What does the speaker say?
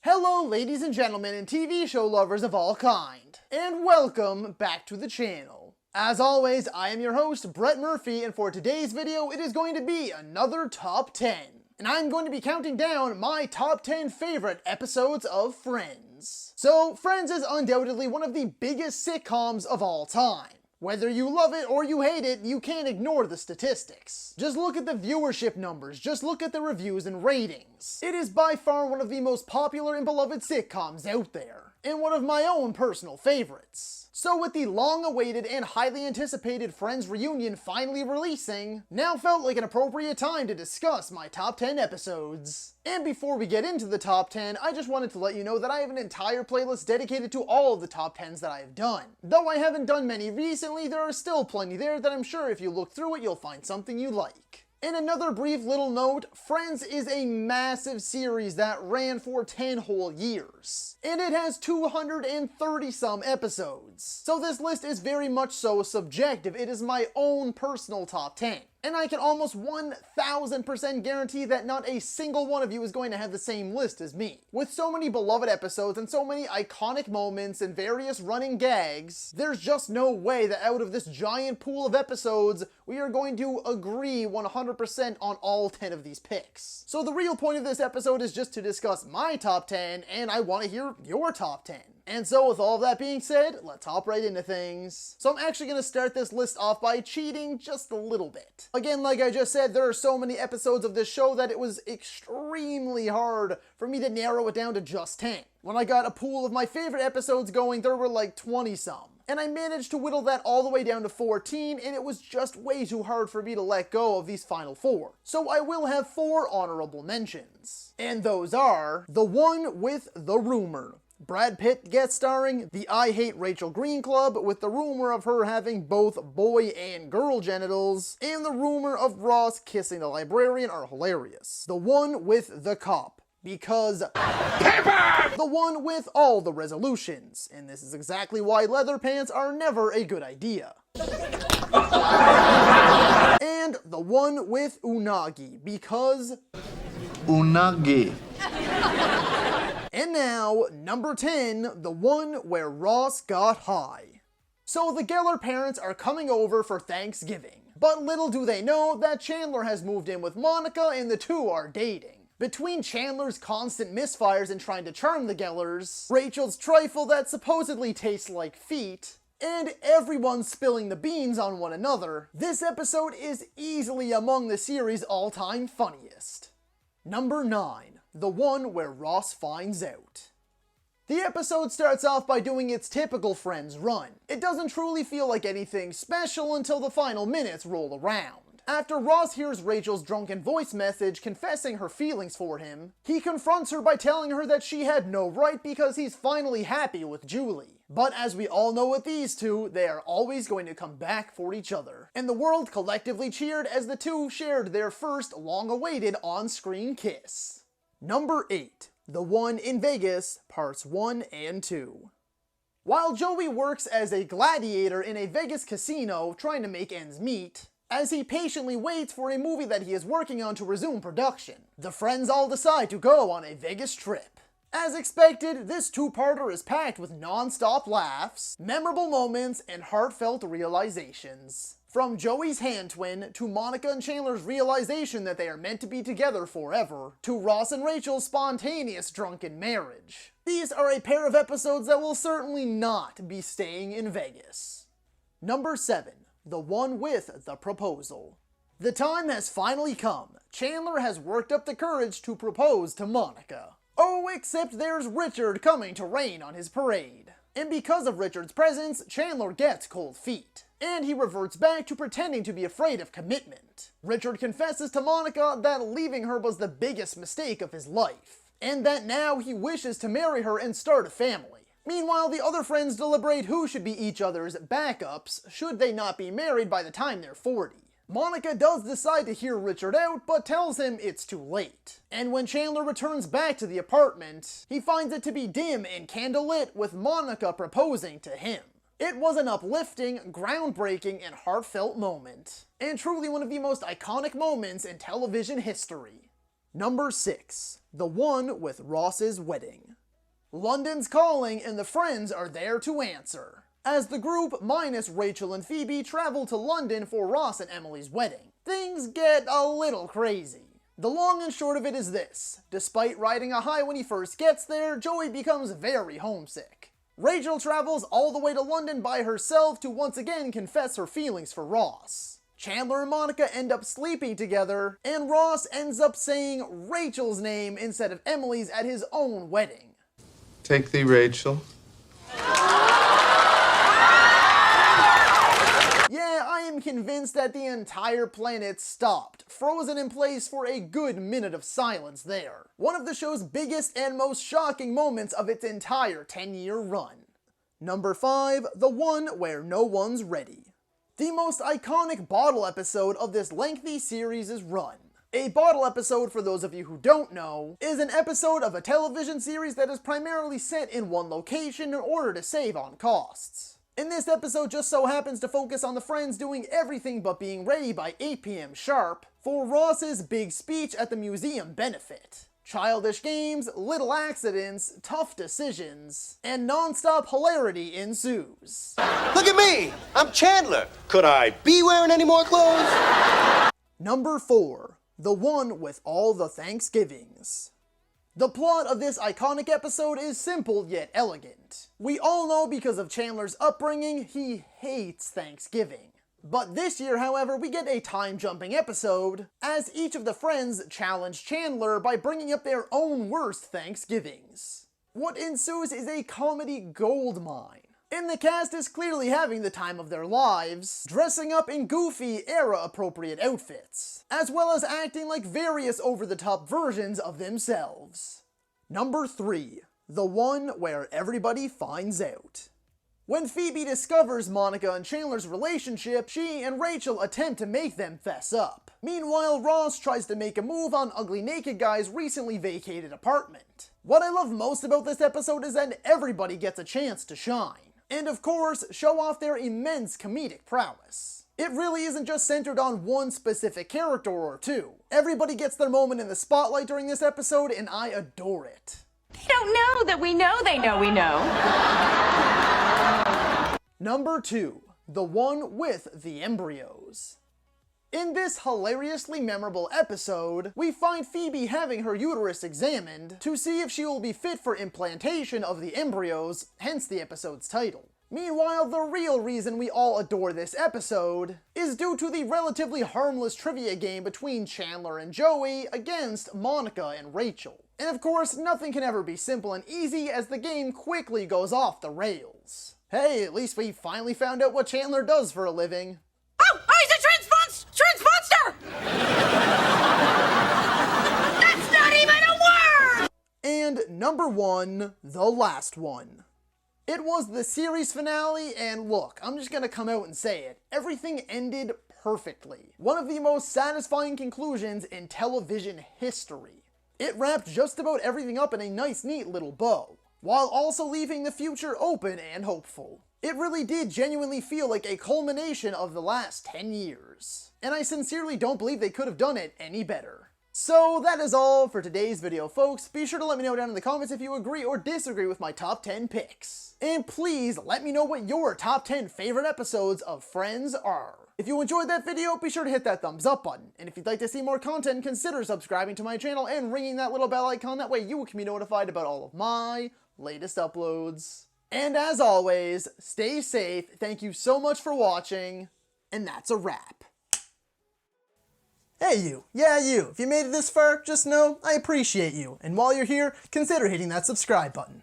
Hello ladies and gentlemen and TV show lovers of all kind, and welcome back to the channel. As always, I am your host, Brett Murphy, and for today's video, it is going to be another top 10. And I'm going to be counting down my top 10 favorite episodes of Friends. So, Friends is undoubtedly one of the biggest sitcoms of all time. Whether you love it or you hate it, you can't ignore the statistics. Just look at the viewership numbers, just look at the reviews and ratings. It is by far one of the most popular and beloved sitcoms out there, and one of my own personal favorites. So with the long-awaited and highly anticipated Friends reunion finally releasing, now felt like an appropriate time to discuss my top 10 episodes. And before we get into the top 10, I just wanted to let you know that I have an entire playlist dedicated to all of the top 10s that I have done. Though I haven't done many recently, there are still plenty there that I'm sure if you look through it, you'll find something you like. And another brief little note, Friends is a massive series that ran for 10 whole years. And it has 230 some episodes. So this list is very much so subjective. It is my own personal top 10. And I can almost 1000% guarantee that not a single one of you is going to have the same list as me. With so many beloved episodes and so many iconic moments and various running gags, there's just no way that out of this giant pool of episodes, we are going to agree 100% on all 10 of these picks. So the real point of this episode is just to discuss my top 10, and I want to hear your top 10. And so with all that being said, let's hop right into things. So I'm actually going to start this list off by cheating just a little bit. Again, like I just said, there are so many episodes of this show that it was extremely hard for me to narrow it down to just 10. When I got a pool of my favorite episodes going, there were like 20 some. And I managed to whittle that all the way down to 14, and it was just way too hard for me to let go of these final 4. So I will have 4 honorable mentions. And those are The One With The Rumor. Brad Pitt guest starring, the I Hate Rachel Green Club with the rumor of her having both boy and girl genitals, and the rumor of Ross kissing the librarian are hilarious. The One With The Cop, because Pepper! The one with all the resolutions, and this is exactly why leather pants are never a good idea. And The One With Unagi, because Unagi. And now, number 10, the one where Ross got high. So the Geller parents are coming over for Thanksgiving, but little do they know that Chandler has moved in with Monica and the two are dating. Between Chandler's constant misfires in trying to charm the Gellers, Rachel's trifle that supposedly tastes like feet, and everyone spilling the beans on one another, this episode is easily among the series' all-time funniest. Number 9. The one where Ross finds out. The episode starts off by doing its typical Friends run. It doesn't truly feel like anything special until the final minutes roll around. After Ross hears Rachel's drunken voice message confessing her feelings for him, he confronts her by telling her that she had no right because he's finally happy with Julie. But as we all know with these two, they are always going to come back for each other. And the world collectively cheered as the two shared their first long-awaited on-screen kiss. Number 8. The One in Vegas, Parts 1 and 2. While Joey works as a gladiator in a Vegas casino trying to make ends meet, as he patiently waits for a movie that he is working on to resume production, the friends all decide to go on a Vegas trip. As expected, this two-parter is packed with non-stop laughs, memorable moments, and heartfelt realizations. From Joey's hand twin, to Monica and Chandler's realization that they are meant to be together forever, to Ross and Rachel's spontaneous drunken marriage. These are a pair of episodes that will certainly not be staying in Vegas. Number 7. The One With The Proposal. The time has finally come. Chandler has worked up the courage to propose to Monica. Oh, except there's Richard coming to rain on his parade. And because of Richard's presence, Chandler gets cold feet. And he reverts back to pretending to be afraid of commitment. Richard confesses to Monica that leaving her was the biggest mistake of his life, and that now he wishes to marry her and start a family. Meanwhile, the other friends deliberate who should be each other's backups should they not be married by the time they're 40. Monica does decide to hear Richard out, but tells him it's too late. And when Chandler returns back to the apartment, he finds it to be dim and candlelit with Monica proposing to him. It was an uplifting, groundbreaking, and heartfelt moment, and truly one of the most iconic moments in television history. Number 6. The One with Ross's Wedding. London's calling and the friends are there to answer. As the group, minus Rachel and Phoebe, travel to London for Ross and Emily's wedding, things get a little crazy. The long and short of it is this: despite riding a high when he first gets there, Joey becomes very homesick. Rachel travels all the way to London by herself to once again confess her feelings for Ross. Chandler and Monica end up sleeping together, and Ross ends up saying Rachel's name instead of Emily's at his own wedding. Take thee, Rachel. Yeah, I am convinced that the entire planet stopped, frozen in place for a good minute of silence there. One of the show's biggest and most shocking moments of its entire 10-year run. Number 5, the one where no one's ready. The most iconic bottle episode of this lengthy series' run. A bottle episode, for those of you who don't know, is an episode of a television series that is primarily set in one location in order to save on costs. And this episode just so happens to focus on the friends doing everything but being ready by 8 p.m. sharp for Ross's big speech at the museum benefit. Childish games, little accidents, tough decisions, and non-stop hilarity ensues. Look at me! I'm Chandler. Could I be wearing any more clothes? Number 4. The One with All the Thanksgivings. The plot of this iconic episode is simple yet elegant. We all know because of Chandler's upbringing, he hates Thanksgiving. But this year, however, we get a time-jumping episode, as each of the friends challenge Chandler by bringing up their own worst Thanksgivings. What ensues is a comedy goldmine. And the cast is clearly having the time of their lives, dressing up in goofy, era-appropriate outfits, as well as acting like various over-the-top versions of themselves. Number 3. The one where everybody finds out. When Phoebe discovers Monica and Chandler's relationship, she and Rachel attempt to make them fess up. Meanwhile, Ross tries to make a move on Ugly Naked Guy's recently vacated apartment. What I love most about this episode is that everybody gets a chance to shine. And of course, show off their immense comedic prowess. It really isn't just centered on one specific character or two. Everybody gets their moment in the spotlight during this episode, and I adore it. They don't know that we know they know we know. Number 2. The One with The Embryos. In this hilariously memorable episode, we find Phoebe having her uterus examined to see if she will be fit for implantation of the embryos, hence the episode's title. Meanwhile, the real reason we all adore this episode is due to the relatively harmless trivia game between Chandler and Joey against Monica and Rachel. And of course, nothing can ever be simple and easy as the game quickly goes off the rails. Hey, at least we finally found out what Chandler does for a living. Oh, he's a transmonster! That's not even a word! And number 1, the last one. It was the series finale, and look, I'm just gonna come out and say it. Everything ended perfectly. One of the most satisfying conclusions in television history. It wrapped just about everything up in a nice, neat little bow, while also leaving the future open and hopeful. It really did genuinely feel like a culmination of the last 10 years. And I sincerely don't believe they could have done it any better. So that is all for today's video, folks. Be sure to let me know down in the comments if you agree or disagree with my top 10 picks. And please let me know what your top 10 favorite episodes of Friends are. If you enjoyed that video, be sure to hit that thumbs up button. And if you'd like to see more content, consider subscribing to my channel and ringing that little bell icon. That way you can be notified about all of my latest uploads. And as always, stay safe, thank you so much for watching, and that's a wrap. Hey you, yeah you, if you made it this far, just know I appreciate you, and while you're here, consider hitting that subscribe button.